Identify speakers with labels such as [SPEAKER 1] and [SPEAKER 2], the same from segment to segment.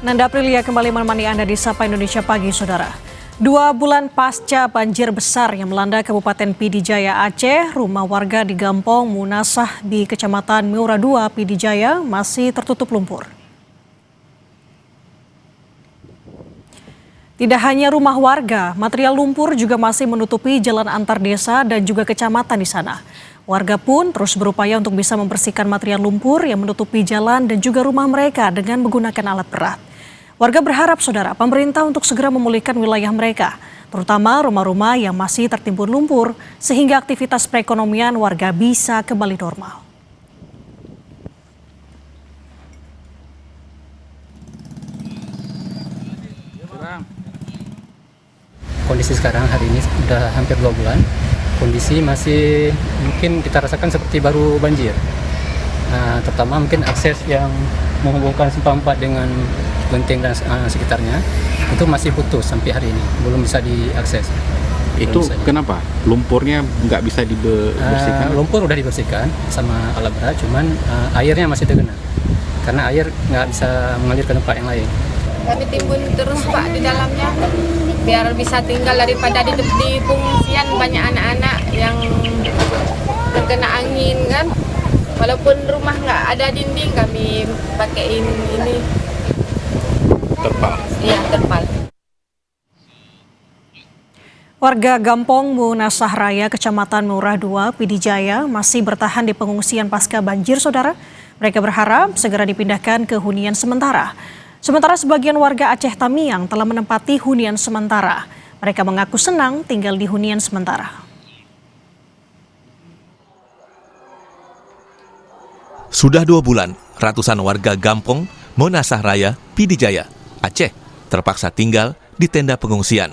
[SPEAKER 1] Nanda Aprilia kembali menemani Anda di Sapa Indonesia Pagi, Saudara. 2 bulan pasca banjir besar yang melanda Kabupaten Pidijaya Aceh, rumah warga di Gampong Munasah di Kecamatan Meura 2, Pidijaya masih tertutup lumpur. Tidak hanya rumah warga, material lumpur juga masih menutupi jalan antar desa dan juga kecamatan di sana. Warga pun terus berupaya untuk bisa membersihkan material lumpur yang menutupi jalan dan juga rumah mereka dengan menggunakan alat berat. Warga berharap, Saudara, pemerintah untuk segera memulihkan wilayah mereka, terutama rumah-rumah yang masih tertimbun lumpur, sehingga aktivitas perekonomian warga bisa kembali normal.
[SPEAKER 2] Kondisi sekarang hari ini sudah hampir 2 bulan. Kondisi masih mungkin kita rasakan seperti baru banjir. Terutama mungkin akses yang menghubungkan Simpang 4 dengan Genteng dan sekitarnya itu masih putus sampai hari ini, belum bisa diakses.
[SPEAKER 3] Itu kenapa? Lumpurnya nggak bisa dibersihkan?
[SPEAKER 2] Lumpur udah dibersihkan sama alat berat, cuman airnya masih tergenang karena air nggak bisa mengalir ke tempat yang lain.
[SPEAKER 4] Kami timbun terus Pak di dalamnya biar bisa tinggal, daripada di pengungsian banyak anak-anak yang terkena angin kan. Walaupun rumah nggak ada dinding, kami pakaiin ini
[SPEAKER 3] Terpal.
[SPEAKER 4] Iya, terpal.
[SPEAKER 1] Warga Gampong Munasah Raya, Kecamatan Meura 2, Pidijaya masih bertahan di pengungsian pasca banjir, Saudara. Mereka berharap segera dipindahkan ke hunian sementara. Sementara sebagian warga Aceh Tamiang telah menempati hunian sementara. Mereka mengaku senang tinggal di hunian sementara.
[SPEAKER 5] Sudah 2 bulan, ratusan warga Gampong Munasah Raya, Pidijaya, Aceh terpaksa tinggal di tenda pengungsian.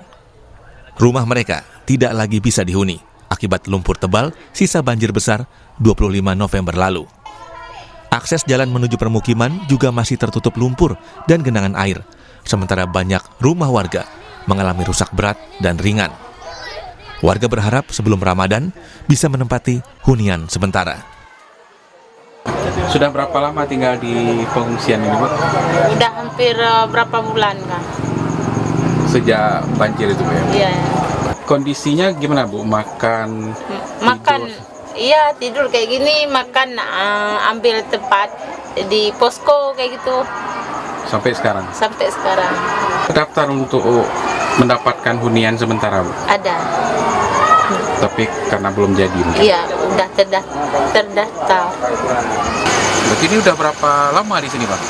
[SPEAKER 5] Rumah mereka tidak lagi bisa dihuni akibat lumpur tebal sisa banjir besar 25 November lalu. Akses jalan menuju permukiman juga masih tertutup lumpur dan genangan air, sementara banyak rumah warga mengalami rusak berat dan ringan. Warga berharap sebelum Ramadan bisa menempati hunian sementara.
[SPEAKER 3] Sudah berapa lama tinggal di pengungsian ini, Bu?
[SPEAKER 4] Udah hampir berapa bulan kan?
[SPEAKER 3] Sejak banjir itu, Bu, ya?
[SPEAKER 4] Iya.
[SPEAKER 3] Kondisinya gimana, Bu? Makan?
[SPEAKER 4] Iya, tidur kayak gini, makan ambil tempat di posko kayak gitu.
[SPEAKER 3] Sampai sekarang?
[SPEAKER 4] Sampai sekarang.
[SPEAKER 3] Daftar untuk mendapatkan hunian sementara, Bu?
[SPEAKER 4] Ada.
[SPEAKER 3] Tapi karena belum jadi.
[SPEAKER 4] Iya, udah terdaftar.
[SPEAKER 3] Berarti ini udah berapa lama di sini, Pak?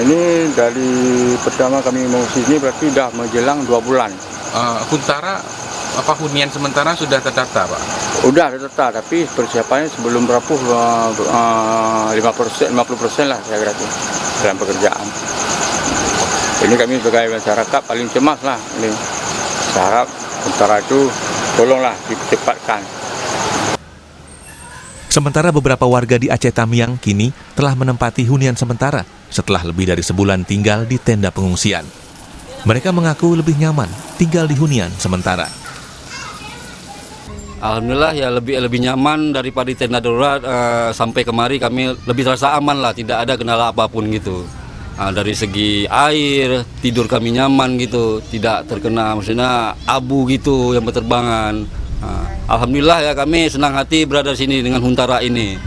[SPEAKER 6] Ini dari pertama kami mengungsi ini berarti udah menjelang 2 bulan.
[SPEAKER 3] Huntara apa hunian sementara sudah terdaftar, Pak?
[SPEAKER 6] Udah terdaftar, tapi persiapannya sebelum berapa 50% lah saya kira dalam pekerjaan. Ini kami sebagai masyarakat paling cemas lah ini. Saya harap Huntara itu tolonglah dicepatkan.
[SPEAKER 5] Sementara beberapa warga di Aceh Tamiang kini telah menempati hunian sementara setelah lebih dari sebulan tinggal di tenda pengungsian. Mereka mengaku lebih nyaman tinggal di hunian sementara.
[SPEAKER 7] Alhamdulillah ya lebih nyaman daripada di tenda darurat. Sampai kemari kami lebih terasa aman lah, tidak ada kendala apapun gitu. Dari segi air, tidur kami nyaman gitu, tidak terkena maksudnya abu gitu yang berterbangan. Alhamdulillah ya kami senang hati berada di sini dengan Huntara ini.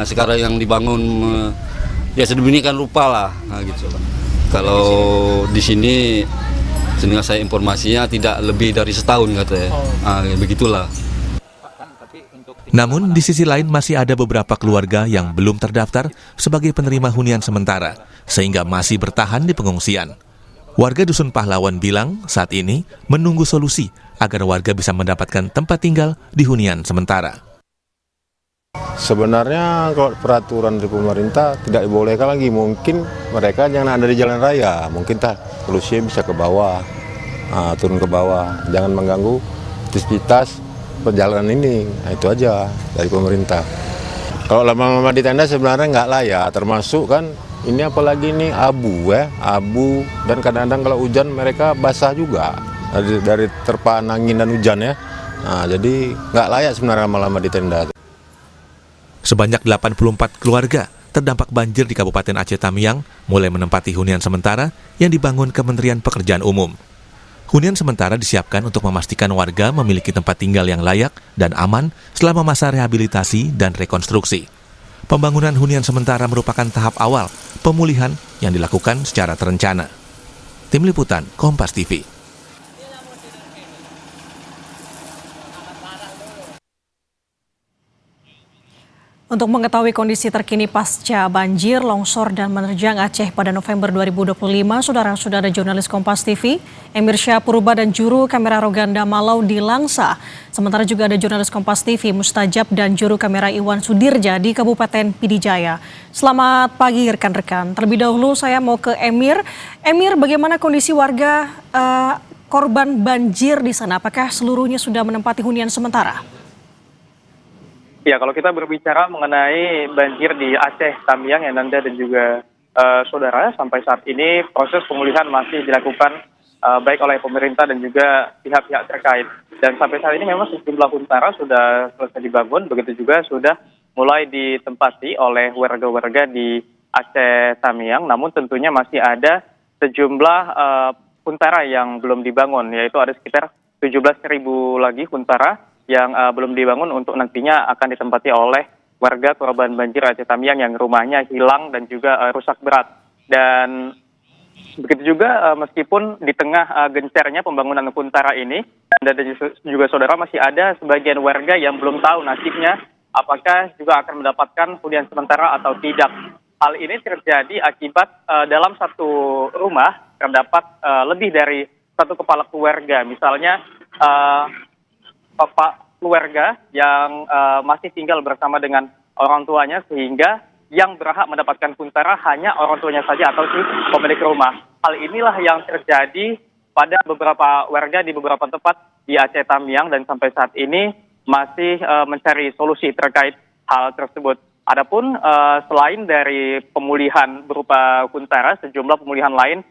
[SPEAKER 7] Sekarang yang dibangun ya sedemikian rupa lah gitu. Kalau di sini sehingga saya informasinya tidak lebih dari setahun katanya. Begitulah.
[SPEAKER 5] Namun di sisi lain masih ada beberapa keluarga yang belum terdaftar sebagai penerima hunian sementara sehingga masih bertahan di pengungsian. Warga Dusun Pahlawan bilang saat ini menunggu solusi agar warga bisa mendapatkan tempat tinggal di hunian sementara.
[SPEAKER 6] Sebenarnya kalau peraturan dari pemerintah tidak dibolehkan lagi, mungkin mereka jangan ada di jalan raya, mungkin solusinya bisa ke bawah, turun ke bawah, jangan mengganggu aktivitas perjalanan ini. Itu aja dari pemerintah. Kalau lama-lama di tenda sebenarnya nggak layak, termasuk kan ini apalagi ini abu dan kadang-kadang kalau hujan mereka basah juga dari terpaan angin dan hujan ya. Jadi nggak layak sebenarnya lama-lama di tenda.
[SPEAKER 5] Sebanyak 84 keluarga terdampak banjir di Kabupaten Aceh Tamiang mulai menempati hunian sementara yang dibangun Kementerian Pekerjaan Umum. Hunian sementara disiapkan untuk memastikan warga memiliki tempat tinggal yang layak dan aman selama masa rehabilitasi dan rekonstruksi. Pembangunan hunian sementara merupakan tahap awal pemulihan yang dilakukan secara terencana. Tim Liputan Kompas TV.
[SPEAKER 1] Untuk mengetahui kondisi terkini pasca banjir, longsor, dan menerjang Aceh pada November 2025, saudara sudah ada jurnalis Kompas TV, Emir Syah Purba dan juru kamera Roganda Malau di Langsa. Sementara juga ada jurnalis Kompas TV, Mustajab, dan juru kamera Iwan Sudirja di Kabupaten Pidijaya. Selamat pagi rekan-rekan. Terlebih dahulu saya mau ke Emir. Emir, bagaimana kondisi warga korban banjir di sana? Apakah seluruhnya sudah menempati hunian sementara?
[SPEAKER 8] Ya, kalau kita berbicara mengenai banjir di Aceh Tamiang, Nanda dan juga saudara, sampai saat ini proses pemulihan masih dilakukan baik oleh pemerintah dan juga pihak-pihak terkait. Dan sampai saat ini memang sejumlah huntara sudah selesai dibangun, begitu juga sudah mulai ditempati oleh warga-warga di Aceh Tamiang. Namun tentunya masih ada sejumlah huntara yang belum dibangun, yaitu ada sekitar 17.000 lagi huntara yang belum dibangun untuk nantinya akan ditempati oleh warga korban banjir Aceh Tamiang yang rumahnya hilang dan juga rusak berat. Dan begitu juga meskipun di tengah gencarnya pembangunan huntara ini, dan juga saudara masih ada sebagian warga yang belum tahu nasibnya apakah juga akan mendapatkan hunian sementara atau tidak. Hal ini terjadi akibat dalam satu rumah terdapat lebih dari satu kepala keluarga. Misalnya bapak keluarga yang masih tinggal bersama dengan orang tuanya, sehingga yang berhak mendapatkan huntara hanya orang tuanya saja atau si pemilik rumah. Hal inilah yang terjadi pada beberapa warga di beberapa tempat di Aceh Tamiang, dan sampai saat ini masih mencari solusi terkait hal tersebut. Adapun selain dari pemulihan berupa huntara, sejumlah pemulihan lain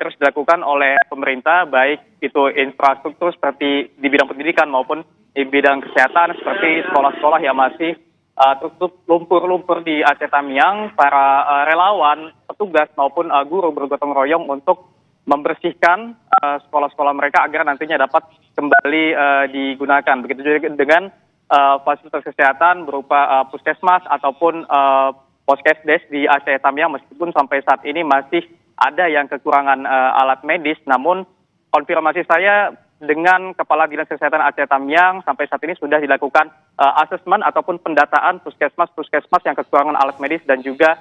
[SPEAKER 8] terus dilakukan oleh pemerintah, baik itu infrastruktur seperti di bidang pendidikan maupun di bidang kesehatan seperti sekolah-sekolah yang masih tertutup lumpur-lumpur di Aceh Tamiang. Para relawan, petugas maupun guru bergotong royong untuk membersihkan sekolah-sekolah mereka agar nantinya dapat kembali digunakan. Begitu juga dengan fasilitas kesehatan berupa puskesmas ataupun poskesdes di Aceh Tamiang, meskipun sampai saat ini masih ada yang kekurangan alat medis. Namun konfirmasi saya dengan Kepala Dinas Kesehatan Aceh Tamiang, sampai saat ini sudah dilakukan asesmen ataupun pendataan puskesmas yang kekurangan alat medis, dan juga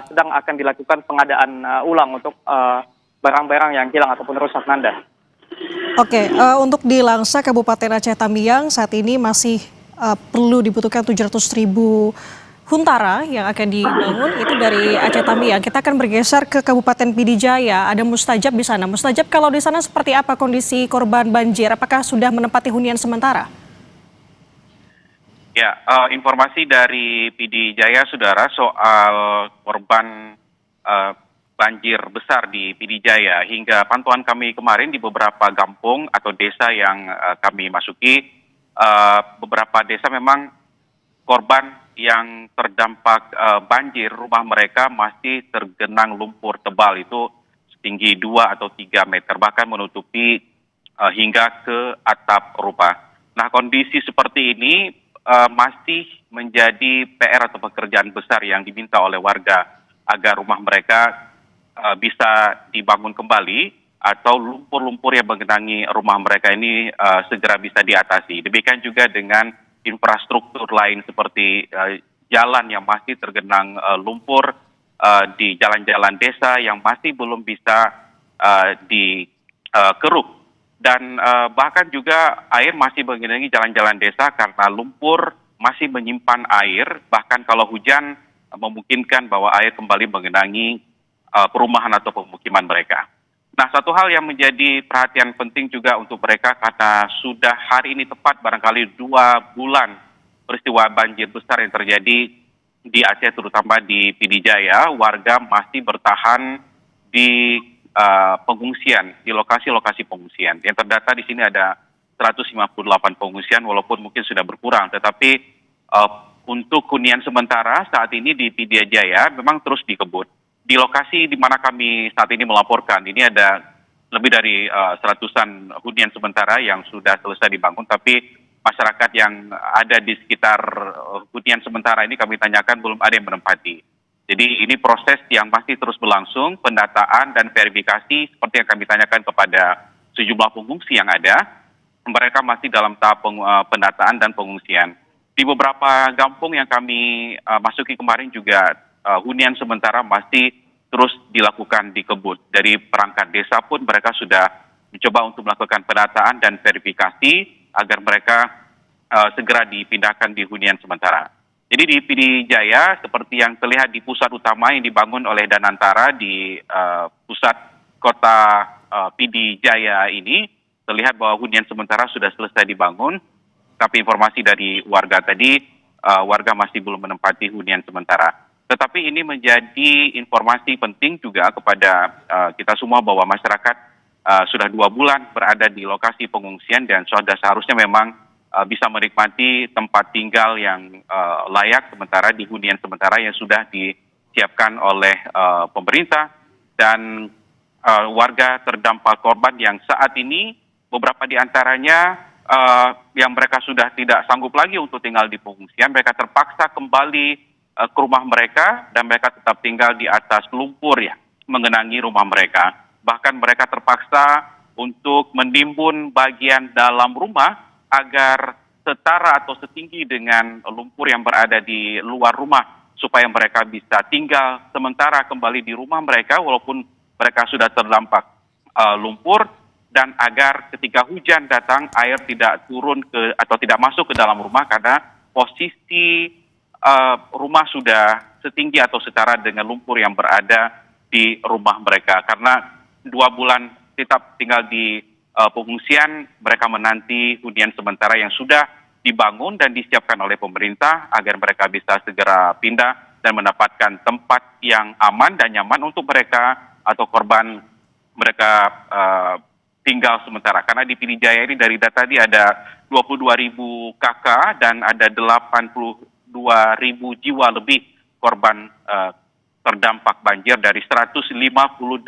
[SPEAKER 8] sedang akan dilakukan pengadaan ulang untuk barang-barang yang hilang ataupun rusak, Nanda.
[SPEAKER 1] Oke, untuk di Langsa Kabupaten Aceh Tamiang saat ini masih perlu dibutuhkan 700.000 huntara yang akan dibangun, itu dari Aceh Tamiang. Kita akan bergeser ke Kabupaten Pidijaya. Ada Mustajab di sana. Mustajab, kalau di sana seperti apa kondisi korban banjir? Apakah sudah menempati hunian sementara?
[SPEAKER 3] Ya, informasi dari Pidijaya, saudara, soal korban banjir besar di Pidijaya. Hingga pantauan kami kemarin di beberapa kampung atau desa yang kami masuki, beberapa desa memang korban yang terdampak banjir, rumah mereka masih tergenang lumpur tebal, itu setinggi 2 atau 3 meter, bahkan menutupi hingga ke atap rumah. Nah, kondisi seperti ini masih menjadi PR atau pekerjaan besar yang diminta oleh warga agar rumah mereka bisa dibangun kembali, atau lumpur-lumpur yang menggenangi rumah mereka ini segera bisa diatasi. Demikian juga dengan infrastruktur lain seperti jalan yang masih tergenang lumpur, di jalan-jalan desa yang masih belum bisa dikeruk, dan bahkan juga air masih menggenangi jalan-jalan desa karena lumpur masih menyimpan air, bahkan kalau hujan memungkinkan bahwa air kembali menggenangi perumahan atau pemukiman mereka. Nah, satu hal yang menjadi perhatian penting juga untuk mereka, karena sudah hari ini tepat barangkali 2 bulan peristiwa banjir besar yang terjadi di Aceh, terutama di Pidijaya, warga masih bertahan di pengungsian, di lokasi-lokasi pengungsian. Yang terdata di sini ada 158 pengungsian, walaupun mungkin sudah berkurang, tetapi untuk hunian sementara saat ini di PD Jaya memang terus dikebut. Di lokasi di mana kami saat ini melaporkan, ini ada lebih dari seratusan hunian sementara yang sudah selesai dibangun, tapi masyarakat yang ada di sekitar hunian sementara ini kami tanyakan belum ada yang menempati. Jadi ini proses yang masih terus berlangsung, pendataan dan verifikasi seperti yang kami tanyakan kepada sejumlah pengungsi yang ada. Mereka masih dalam tahap pendataan dan pengungsian. Di beberapa kampung yang kami masuki kemarin juga hunian sementara masih terus dilakukan dikebut. Dari perangkat desa pun mereka sudah mencoba untuk melakukan pendataan dan verifikasi agar mereka segera dipindahkan di hunian sementara. Jadi di PD Jaya seperti yang terlihat di pusat utama yang dibangun oleh Danantara di pusat kota PD Jaya ini, terlihat bahwa hunian sementara sudah selesai dibangun, tapi informasi dari warga tadi, warga masih belum menempati hunian sementara. Tetapi ini menjadi informasi penting juga kepada kita semua bahwa masyarakat sudah 2 bulan berada di lokasi pengungsian dan sudah seharusnya memang bisa menikmati tempat tinggal yang layak sementara di hunian sementara yang sudah disiapkan oleh pemerintah dan warga terdampak korban yang saat ini beberapa di antaranya yang mereka sudah tidak sanggup lagi untuk tinggal di pengungsian, mereka terpaksa kembali ke rumah mereka dan mereka tetap tinggal di atas lumpur ya, mengenangi rumah mereka. Bahkan mereka terpaksa untuk menimbun bagian dalam rumah agar setara atau setinggi dengan lumpur yang berada di luar rumah supaya mereka bisa tinggal sementara kembali di rumah mereka walaupun mereka sudah terdampak lumpur, dan agar ketika hujan datang air tidak turun ke atau tidak masuk ke dalam rumah karena posisi rumah sudah setinggi atau setara dengan lumpur yang berada di rumah mereka. Karena 2 bulan tetap tinggal di pengungsian, mereka menanti hunian sementara yang sudah dibangun dan disiapkan oleh pemerintah agar mereka bisa segera pindah dan mendapatkan tempat yang aman dan nyaman untuk mereka atau korban mereka tinggal sementara. Karena di PD Jaya ini dari data tadi ada 22.000 KK dan ada 82.000 jiwa lebih korban terdampak banjir dari 158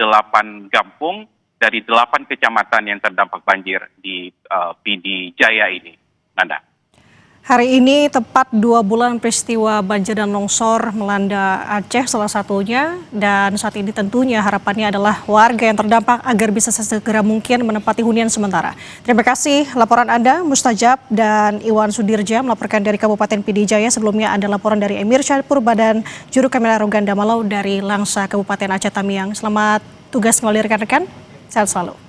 [SPEAKER 3] kampung dari 8 kecamatan yang terdampak banjir di PD Jaya ini. Nanda.
[SPEAKER 1] Hari ini tepat 2 bulan peristiwa banjir dan longsor melanda Aceh salah satunya, dan saat ini tentunya harapannya adalah warga yang terdampak agar bisa sesegera mungkin menempati hunian sementara. Terima kasih laporan Anda, Mustajab dan Iwan Sudirja melaporkan dari Kabupaten PD Jaya. Sebelumnya ada laporan dari Emir Syarpur Badan Juru Kamera Roganda Malau dari Langsa Kabupaten Aceh Tamiang. Selamat tugas kembali rekan-rekan, sehat selalu.